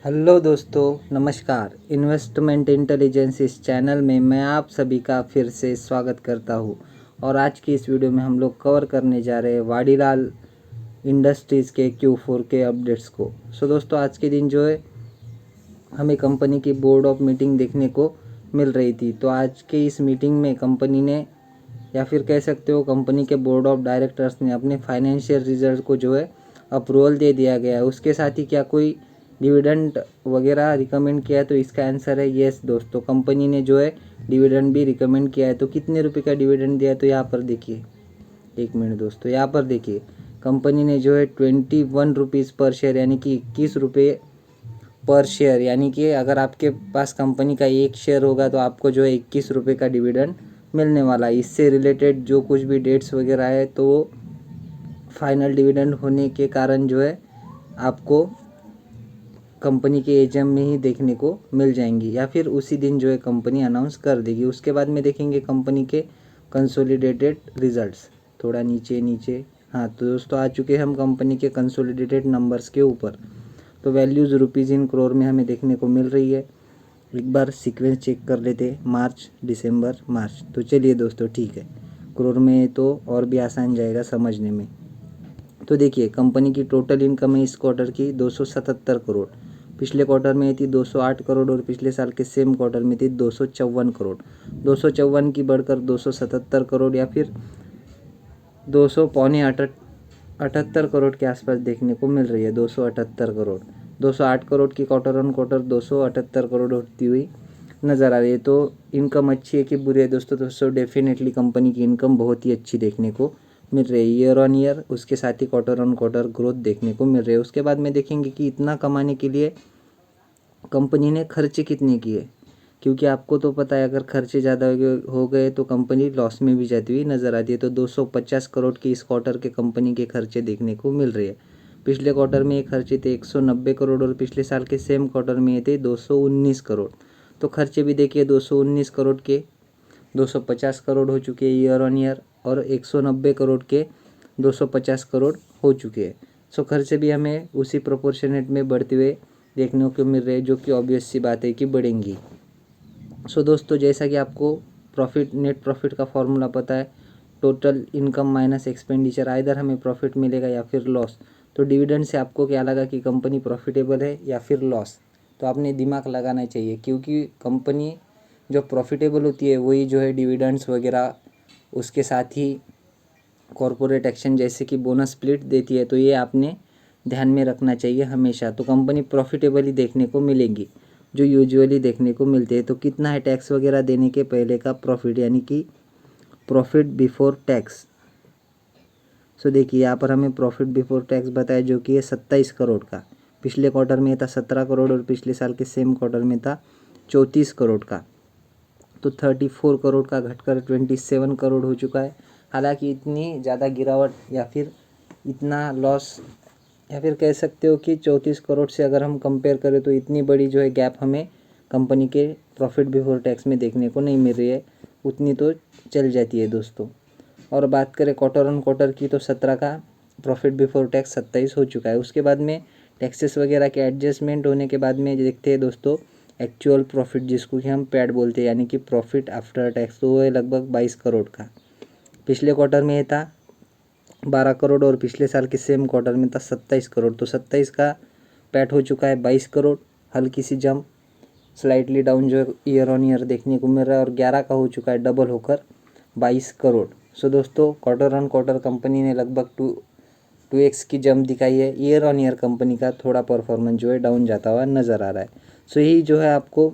Hello दोस्तों, नमस्कार। Investment intelligence इस चैनल में मैं आप सभी का फिर से स्वागत करता हूं। और आज की इस वीडियो में हम लोग कवर करने जा रहे हैं वाडीलाल इंडस्ट्रीज़ के Q4 के अपडेट्स को। दोस्तों, आज के दिन जो है हमें कंपनी की बोर्ड ऑफ मीटिंग देखने को मिल रही थी। तो आज के इस मीटिंग में कंपनी ने, या फिर कह सकते हो कंपनी के बोर्ड ऑफ डायरेक्टर्स ने अपने फाइनेंशियल रिजल्ट को जो है अप्रूवल दे दिया गया है। उसके साथ ही क्या कोई डिविडेंड वगैरह रिकमेंड किया है? तो इसका आंसर है येस दोस्तों। कंपनी ने जो है डिविडेंड भी रिकमेंड किया है। तो कितने रुपए का डिविडेंड दिया है? तो यहाँ पर देखिए, एक मिनट दोस्तों, यहाँ पर देखिए, कंपनी ने जो है 21 रुपीज़ पर शेयर यानी कि 21 रुपये पर शेयर, यानी कि अगर आपके पास कंपनी का एक शेयर होगा तो आपको जो है 21 रुपये का डिविडेंड मिलने वाला है। इससे रिलेटेड जो कुछ भी डेट्स वगैरह है तो फाइनल डिविडेंड होने के कारण जो है आपको कंपनी के एजीएम में ही देखने को मिल जाएंगी, या फिर उसी दिन जो है कंपनी अनाउंस कर देगी। उसके बाद में देखेंगे कंपनी के कंसोलिडेटेड रिजल्ट्स। थोड़ा नीचे नीचे, हाँ तो दोस्तों आ चुके हैं हम कंपनी के कंसोलिडेटेड नंबर्स के ऊपर। तो वैल्यूज़ रुपीज़ इन करोड़ में हमें देखने को मिल रही है। एक बार सीक्वेंस चेक कर लेते हैं, मार्च दिसंबर मार्च। तो चलिए दोस्तों, ठीक है, करोड़ में तो और भी आसान जाएगा समझने में। तो देखिए, कंपनी की टोटल इनकम है इस क्वार्टर की 277 करोड़। पिछले क्वार्टर में थी 208 करोड़ और पिछले साल के सेम क्वार्टर में थी 254 करोड़। 254 की बढ़कर 277 करोड़, या फिर 200 पौने 78 करोड़ के आसपास देखने को मिल रही है। 278 करोड़, 208 करोड़ की क्वार्टर ऑन क्वार्टर 278 करोड़ होती हुई नज़र आ रही है। तो इनकम अच्छी है कि बुरी है दोस्तों? डेफिनेटली कंपनी की इनकम बहुत ही अच्छी देखने को मिल रही है ईयर ऑन ईयर, उसके साथ ही क्वार्टर ऑन क्वार्टर ग्रोथ देखने को मिल रही है। उसके बाद में देखेंगे कि इतना कमाने के लिए कंपनी ने खर्चे कितने किए, क्योंकि आपको तो पता है अगर खर्चे ज़्यादा हो गए तो कंपनी लॉस में भी जाती हुई नज़र आती है। तो 250 करोड़ की इस क्वार्टर के कंपनी के खर्चे देखने को मिल रहे हैं। पिछले क्वार्टर में ये खर्चे थे 190 करोड़ और पिछले साल के सेम क्वार्टर में ये थे 219 करोड़। तो खर्चे भी देखिए 219 करोड़ के 250 करोड़ हो चुके हैं ईयर ऑन ईयर, और 190 करोड़ के 250 करोड़ हो चुके हैं। खर्चे भी हमें उसी प्रोपोर्शनेट में बढ़ते हुए देखने को मिल रहे हैं, जो कि ऑब्वियस सी बात है कि बढ़ेंगी। दोस्तों, जैसा कि आपको नेट प्रॉफिट का फॉर्मूला पता है, total income minus expenditure, either हमें प्रॉफिट मिलेगा या फिर लॉस। तो डिविडेंड से आपको क्या लगा कि कंपनी प्रॉफिटेबल है या फिर लॉस? तो आपने दिमाग लगाना चाहिए, क्योंकि कंपनी जो प्रॉफिटेबल होती है वही जो है डिविडेंड्स वगैरह, उसके साथ ही कॉरपोरेट एक्शन जैसे कि बोनस स्प्लिट देती है। तो ये आपने ध्यान में रखना चाहिए हमेशा। तो कंपनी प्रॉफिटेबल ही देखने को मिलेंगी जो यूजुअली देखने को मिलते हैं। तो कितना है टैक्स वगैरह देने के पहले का प्रॉफिट, यानी कि प्रॉफिट बिफोर टैक्स? देखिए, यहाँ पर हमें प्रॉफिट बिफोर टैक्स बताया जो कि है 27 करोड़ का। पिछले क्वार्टर में था 17 करोड़ और पिछले साल के सेम क्वार्टर में था 34 करोड़ का। तो 34 करोड़ का घटकर 27 करोड़ हो चुका है। हालांकि इतनी ज़्यादा गिरावट या फिर इतना लॉस, या फिर कह सकते हो कि 34 करोड़ से अगर हम कंपेयर करें तो इतनी बड़ी जो है गैप हमें कंपनी के प्रॉफिट बिफोर टैक्स में देखने को नहीं मिल रही है। उतनी तो चल जाती है दोस्तों। और बात करें क्वार्टर ऑन क्वार्टर की, तो 17 का प्रॉफिट बिफोर टैक्स 27 हो चुका है। उसके बाद में टैक्सेस वगैरह के एडजस्टमेंट होने के बाद में देखते हैं दोस्तों एक्चुअल प्रॉफिट, जिसको कि हम पैड बोलते हैं, यानी कि प्रॉफिट आफ्टर टैक्स। तो वो है लगभग 22 करोड़ का। पिछले क्वार्टर में ये था 12 करोड़ और पिछले साल के सेम क्वार्टर में था 27 करोड़। तो 27 का पैट हो चुका है 22 करोड़, हल्की सी जंप, स्लाइटली डाउन जो ईयर ऑन ईयर देखने को मिल रहा है। और 11 का हो चुका है डबल होकर 22 करोड़। दोस्तों, क्वार्टर ऑन क्वार्टर कंपनी ने लगभग 2x की जंप दिखाई है। ईयर ऑन ईयर कंपनी का थोड़ा परफॉर्मेंस जो है डाउन जाता हुआ नज़र आ रहा है। यही जो है आपको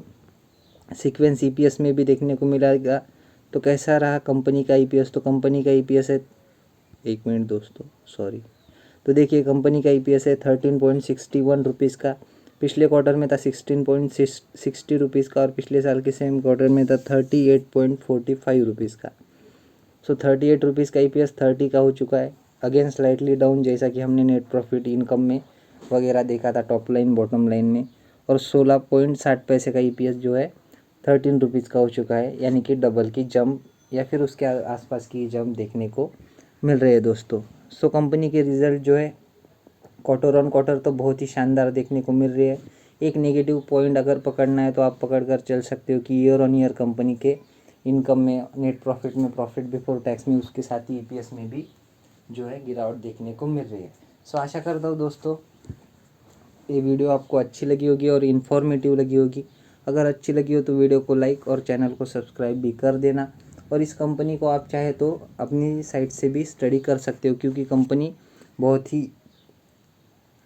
सीक्वेंस ईपीएस में भी देखने को मिलेगा। तो कैसा रहा कंपनी का ईपीएस? तो कंपनी का ईपीएस है, एक मिनट दोस्तों, सॉरी। तो देखिए, कंपनी का ईपीएस है 13.61 रुपीज़ का। पिछले क्वार्टर में था 16.60 रुपीज़ का और पिछले साल के सेम क्वार्टर में था 38.45 रुपीज़ का। 38 रुपीज़ का ईपीएस 30 का हो चुका है। अगेन स्लाइटली डाउन, जैसा कि हमने नेट प्रॉफिट इनकम में वगैरह देखा था टॉप लाइन बॉटम लाइन में। और 16.60 पैसे का ईपीएस जो है 13 रुपीज़ का हो चुका है, यानी कि डबल की जंप या फिर उसके आसपास की जंप देखने को मिल रही है दोस्तों। कंपनी के रिज़ल्ट जो है क्वार्टर ऑन क्वार्टर तो बहुत ही शानदार देखने को मिल रही है। एक नेगेटिव पॉइंट अगर पकड़ना है तो आप पकड़ कर चल सकते हो कि ईयर ऑन ईयर कंपनी के इनकम में, नेट प्रॉफिट में, प्रॉफिट बिफोर टैक्स में, उसके साथ ही EPS में भी जो है गिरावट देखने को मिल रही है। सो आशा करता हूँ दोस्तों ये वीडियो आपको अच्छी लगी होगी और इन्फॉर्मेटिव लगी होगी। अगर अच्छी लगी हो तो वीडियो को लाइक और चैनल को सब्सक्राइब भी कर देना। और इस कंपनी को आप चाहे तो अपनी साइट से भी स्टडी कर सकते हो, क्योंकि कंपनी बहुत ही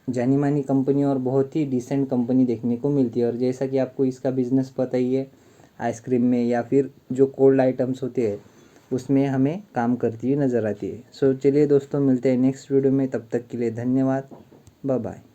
जानी मानी कंपनी और बहुत ही डिसेंट कंपनी देखने को मिलती है। और जैसा कि आपको इसका बिज़नेस पता ही है, आइसक्रीम में या फिर जो कोल्ड आइटम्स होते हैं उसमें हमें काम करती हुई नज़र आती है। सो चलिए दोस्तों, मिलते हैं नेक्स्ट वीडियो में, तब तक के लिए धन्यवाद, बाय बाय।